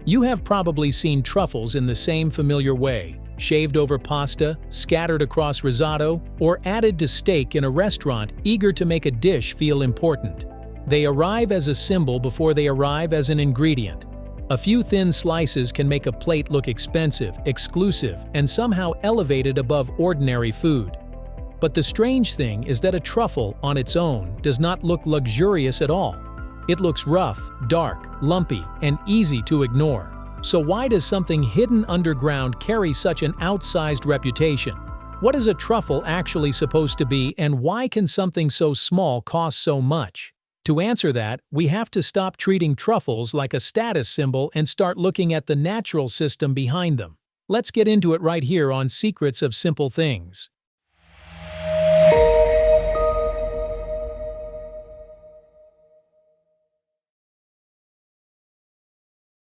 You have probably seen truffles in the same familiar way, shaved over pasta, scattered across risotto, or added to steak in a restaurant eager to make a dish feel important. They arrive as a symbol before they arrive as an ingredient. A few thin slices can make a plate look expensive, exclusive, and somehow elevated above ordinary food. But the strange thing is that a truffle on its own does not look luxurious at all. It looks rough, dark, lumpy, and easy to ignore. So why does something hidden underground carry such an outsized reputation? What is a truffle actually supposed to be, and why can something so small cost so much? To answer that, we have to stop treating truffles like a status symbol and start looking at the natural system behind them. Let's get into it right here on Secrets of Simple Things.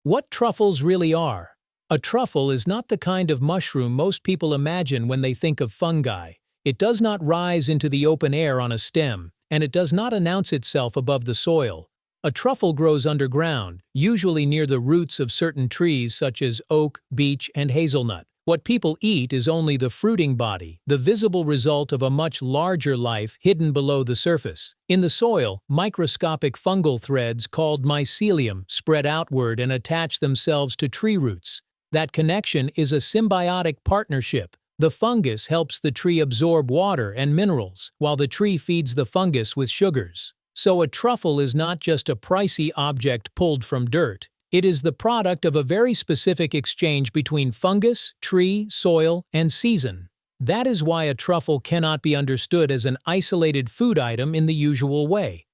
What truffles really are. A truffle is not the kind of mushroom most people imagine when they think of fungi. It does not rise into the open air on a stem, and it does not announce itself above the soil. A truffle grows underground, usually near the roots of certain trees such as oak, beech, and hazelnut. What people eat is only the fruiting body, the visible result of a much larger life hidden below the surface. In the soil, microscopic fungal threads called mycelium spread outward and attach themselves to tree roots. That connection is a symbiotic partnership. The fungus helps the tree absorb water and minerals, while the tree feeds the fungus with sugars. So a truffle is not just a pricey object pulled from dirt. It is the product of a very specific exchange between fungus, tree, soil, and season. That is why a truffle cannot be understood as an isolated food item in the usual way.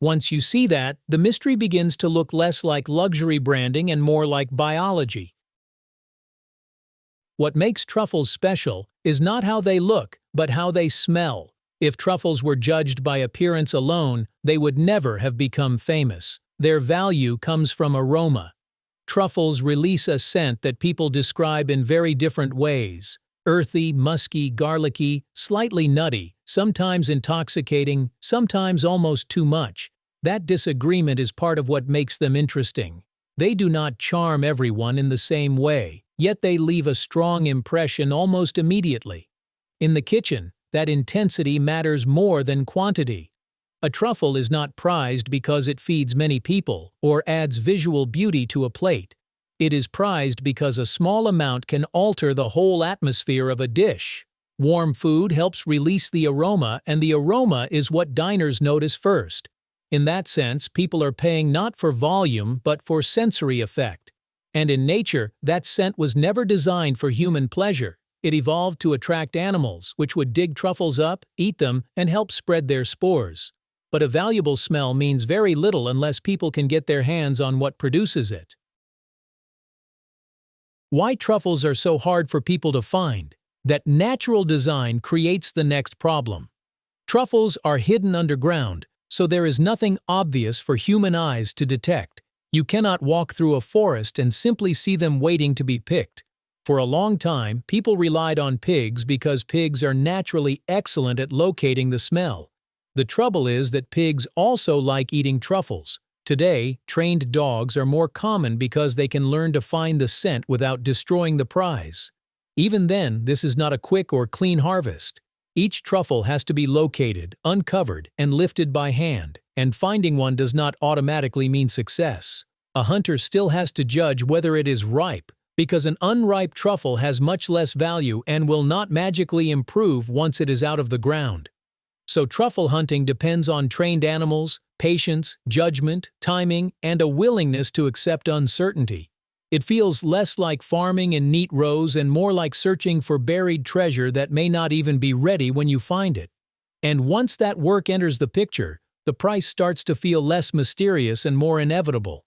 Once you see that, the mystery begins to look less like luxury branding and more like biology. What makes truffles special is not how they look, but how they smell. If truffles were judged by appearance alone, they would never have become famous. Their value comes from aroma. Truffles release a scent that people describe in very different ways: earthy, musky, garlicky, slightly nutty, sometimes intoxicating, sometimes almost too much. That disagreement is part of what makes them interesting. They do not charm everyone in the same way, yet they leave a strong impression almost immediately. In the kitchen, that intensity matters more than quantity. A truffle is not prized because it feeds many people or adds visual beauty to a plate. It is prized because a small amount can alter the whole atmosphere of a dish. Warm food helps release the aroma, and the aroma is what diners notice first. In that sense, people are paying not for volume but for sensory effect. And in nature, that scent was never designed for human pleasure. It evolved to attract animals, which would dig truffles up, eat them, and help spread their spores. But a valuable smell means very little unless people can get their hands on what produces it. Why truffles are so hard for people to find? That natural design creates the next problem. Truffles are hidden underground, so there is nothing obvious for human eyes to detect. You cannot walk through a forest and simply see them waiting to be picked. For a long time, people relied on pigs because pigs are naturally excellent at locating the smell. The trouble is that pigs also like eating truffles. Today, trained dogs are more common because they can learn to find the scent without destroying the prize. Even then, this is not a quick or clean harvest. Each truffle has to be located, uncovered, and lifted by hand, and finding one does not automatically mean success. A hunter still has to judge whether it is ripe, because an unripe truffle has much less value and will not magically improve once it is out of the ground. So truffle hunting depends on trained animals, patience, judgment, timing, and a willingness to accept uncertainty. It feels less like farming in neat rows and more like searching for buried treasure that may not even be ready when you find it. And once that work enters the picture, the price starts to feel less mysterious and more inevitable.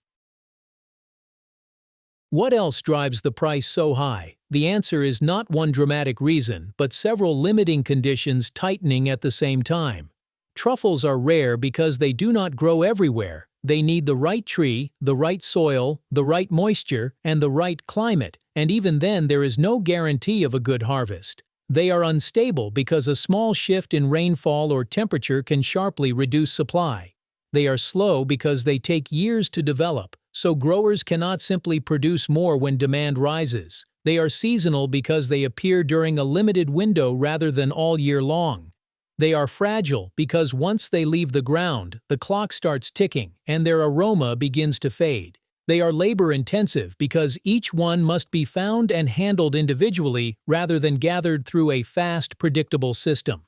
What else drives the price so high? The answer is not one dramatic reason, but several limiting conditions tightening at the same time. Truffles are rare because they do not grow everywhere. They need the right tree, the right soil, the right moisture, and the right climate, and even then there is no guarantee of a good harvest. They are unstable because a small shift in rainfall or temperature can sharply reduce supply. They are slow because they take years to develop, so growers cannot simply produce more when demand rises. They are seasonal because they appear during a limited window rather than all year long. They are fragile because once they leave the ground, the clock starts ticking and their aroma begins to fade. They are labor-intensive because each one must be found and handled individually rather than gathered through a fast, predictable system.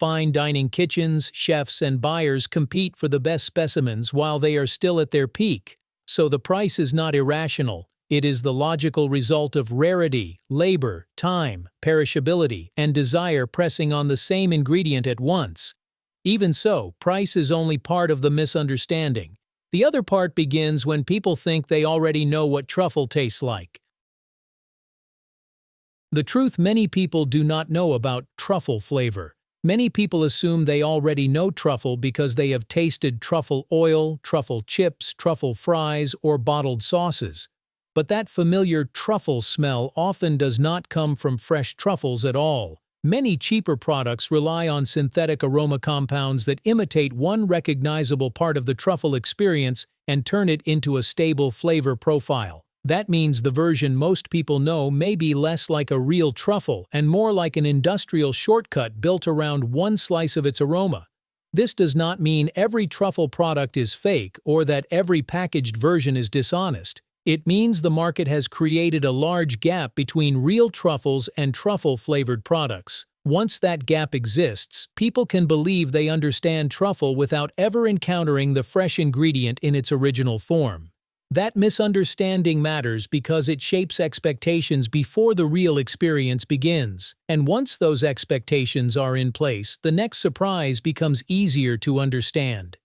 Fine dining kitchens, chefs, and buyers compete for the best specimens while they are still at their peak, so the price is not irrational. It is the logical result of rarity, labor, time, perishability, and desire pressing on the same ingredient at once. Even so, price is only part of the misunderstanding. The other part begins when people think they already know what truffle tastes like. The truth many people do not know about truffle flavor. Many people assume they already know truffle because they have tasted truffle oil, truffle chips, truffle fries, or bottled sauces. But that familiar truffle smell often does not come from fresh truffles at all. Many cheaper products rely on synthetic aroma compounds that imitate one recognizable part of the truffle experience and turn it into a stable flavor profile. That means the version most people know may be less like a real truffle and more like an industrial shortcut built around one slice of its aroma. This does not mean every truffle product is fake or that every packaged version is dishonest. It means the market has created a large gap between real truffles and truffle-flavored products. Once that gap exists, people can believe they understand truffle without ever encountering the fresh ingredient in its original form. That misunderstanding matters because it shapes expectations before the real experience begins. And once those expectations are in place, the next surprise becomes easier to understand.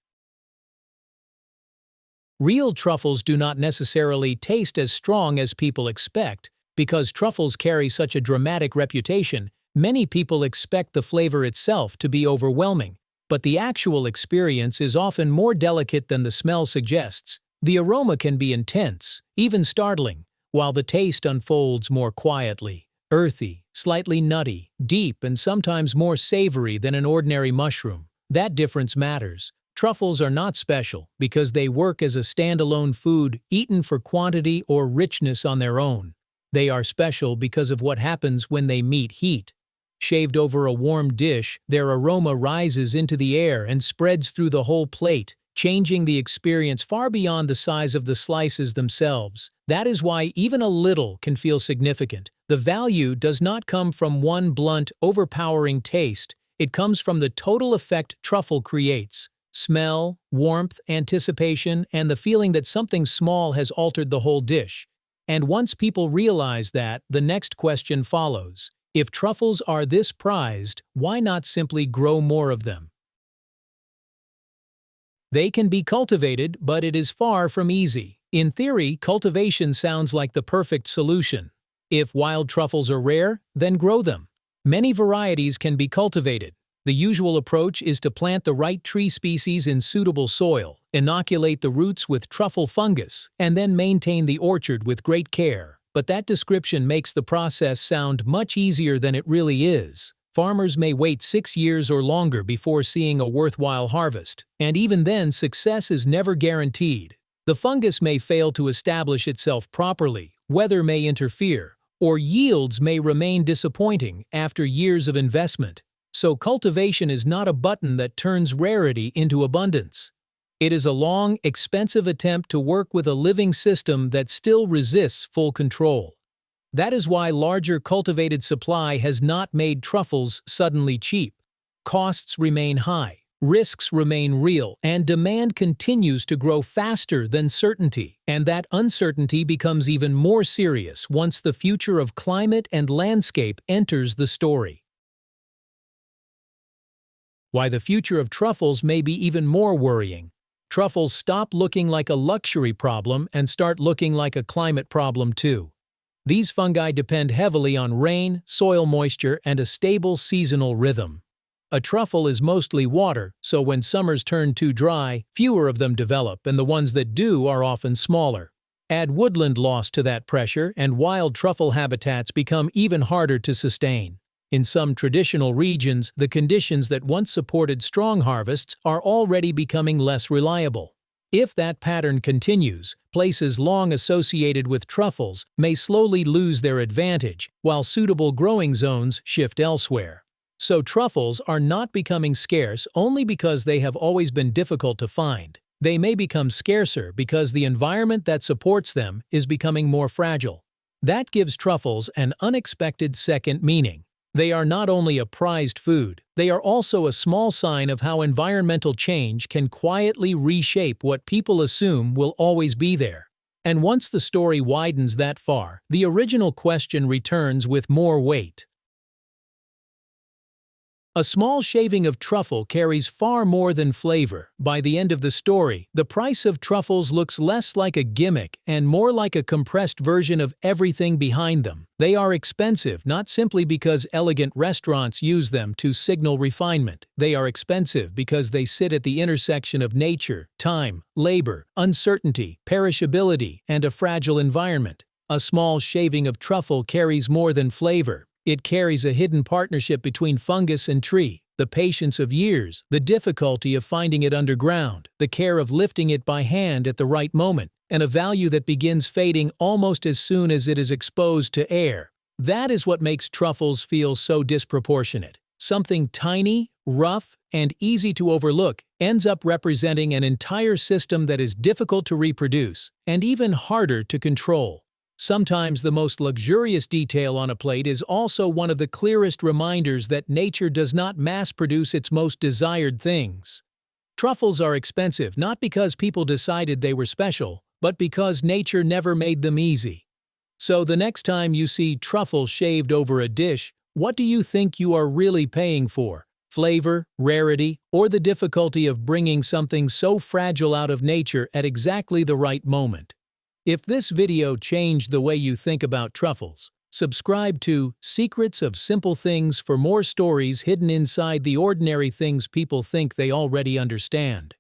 Real truffles do not necessarily taste as strong as people expect. Because truffles carry such a dramatic reputation, many people expect the flavor itself to be overwhelming. But the actual experience is often more delicate than the smell suggests. The aroma can be intense, even startling, while the taste unfolds more quietly. Earthy, slightly nutty, deep, and sometimes more savory than an ordinary mushroom. That difference matters. Truffles are not special because they work as a standalone food eaten for quantity or richness on their own. They are special because of what happens when they meet heat. Shaved over a warm dish, their aroma rises into the air and spreads through the whole plate, changing the experience far beyond the size of the slices themselves. That is why even a little can feel significant. The value does not come from one blunt, overpowering taste. It comes from the total effect truffle creates. Smell, warmth, anticipation, and the feeling that something small has altered the whole dish. And once people realize that, the next question follows. If truffles are this prized, why not simply grow more of them? They can be cultivated, but it is far from easy. In theory, cultivation sounds like the perfect solution. If wild truffles are rare, then grow them. Many varieties can be cultivated. The usual approach is to plant the right tree species in suitable soil, inoculate the roots with truffle fungus, and then maintain the orchard with great care. But that description makes the process sound much easier than it really is. Farmers may wait 6 years or longer before seeing a worthwhile harvest, and even then success is never guaranteed. The fungus may fail to establish itself properly, weather may interfere, or yields may remain disappointing after years of investment. So cultivation is not a button that turns rarity into abundance. It is a long, expensive attempt to work with a living system that still resists full control. That is why larger cultivated supply has not made truffles suddenly cheap. Costs remain high, risks remain real, and demand continues to grow faster than certainty. And that uncertainty becomes even more serious once the future of climate and landscape enters the story. Why the future of truffles may be even more worrying. Truffles stop looking like a luxury problem and start looking like a climate problem too. These fungi depend heavily on rain, soil moisture, and a stable seasonal rhythm. A truffle is mostly water, so when summers turn too dry, fewer of them develop, and the ones that do are often smaller. Add woodland loss to that pressure, and wild truffle habitats become even harder to sustain. In some traditional regions, the conditions that once supported strong harvests are already becoming less reliable. If that pattern continues, places long associated with truffles may slowly lose their advantage, while suitable growing zones shift elsewhere. So truffles are not becoming scarce only because they have always been difficult to find. They may become scarcer because the environment that supports them is becoming more fragile. That gives truffles an unexpected second meaning. They are not only a prized food, they are also a small sign of how environmental change can quietly reshape what people assume will always be there. And once the story widens that far, the original question returns with more weight. A small shaving of truffle carries far more than flavor. By the end of the story, the price of truffles looks less like a gimmick and more like a compressed version of everything behind them. They are expensive not simply because elegant restaurants use them to signal refinement. They are expensive because they sit at the intersection of nature, time, labor, uncertainty, perishability, and a fragile environment. A small shaving of truffle carries more than flavor. It carries a hidden partnership between fungus and tree, the patience of years, the difficulty of finding it underground, the care of lifting it by hand at the right moment, and a value that begins fading almost as soon as it is exposed to air. That is what makes truffles feel so disproportionate. Something tiny, rough, and easy to overlook ends up representing an entire system that is difficult to reproduce and even harder to control. Sometimes the most luxurious detail on a plate is also one of the clearest reminders that nature does not mass-produce its most desired things. Truffles are expensive not because people decided they were special, but because nature never made them easy. So the next time you see truffle shaved over a dish, what do you think you are really paying for? Flavor, rarity, or the difficulty of bringing something so fragile out of nature at exactly the right moment? If this video changed the way you think about truffles, subscribe to Secrets of Simple Things for more stories hidden inside the ordinary things people think they already understand.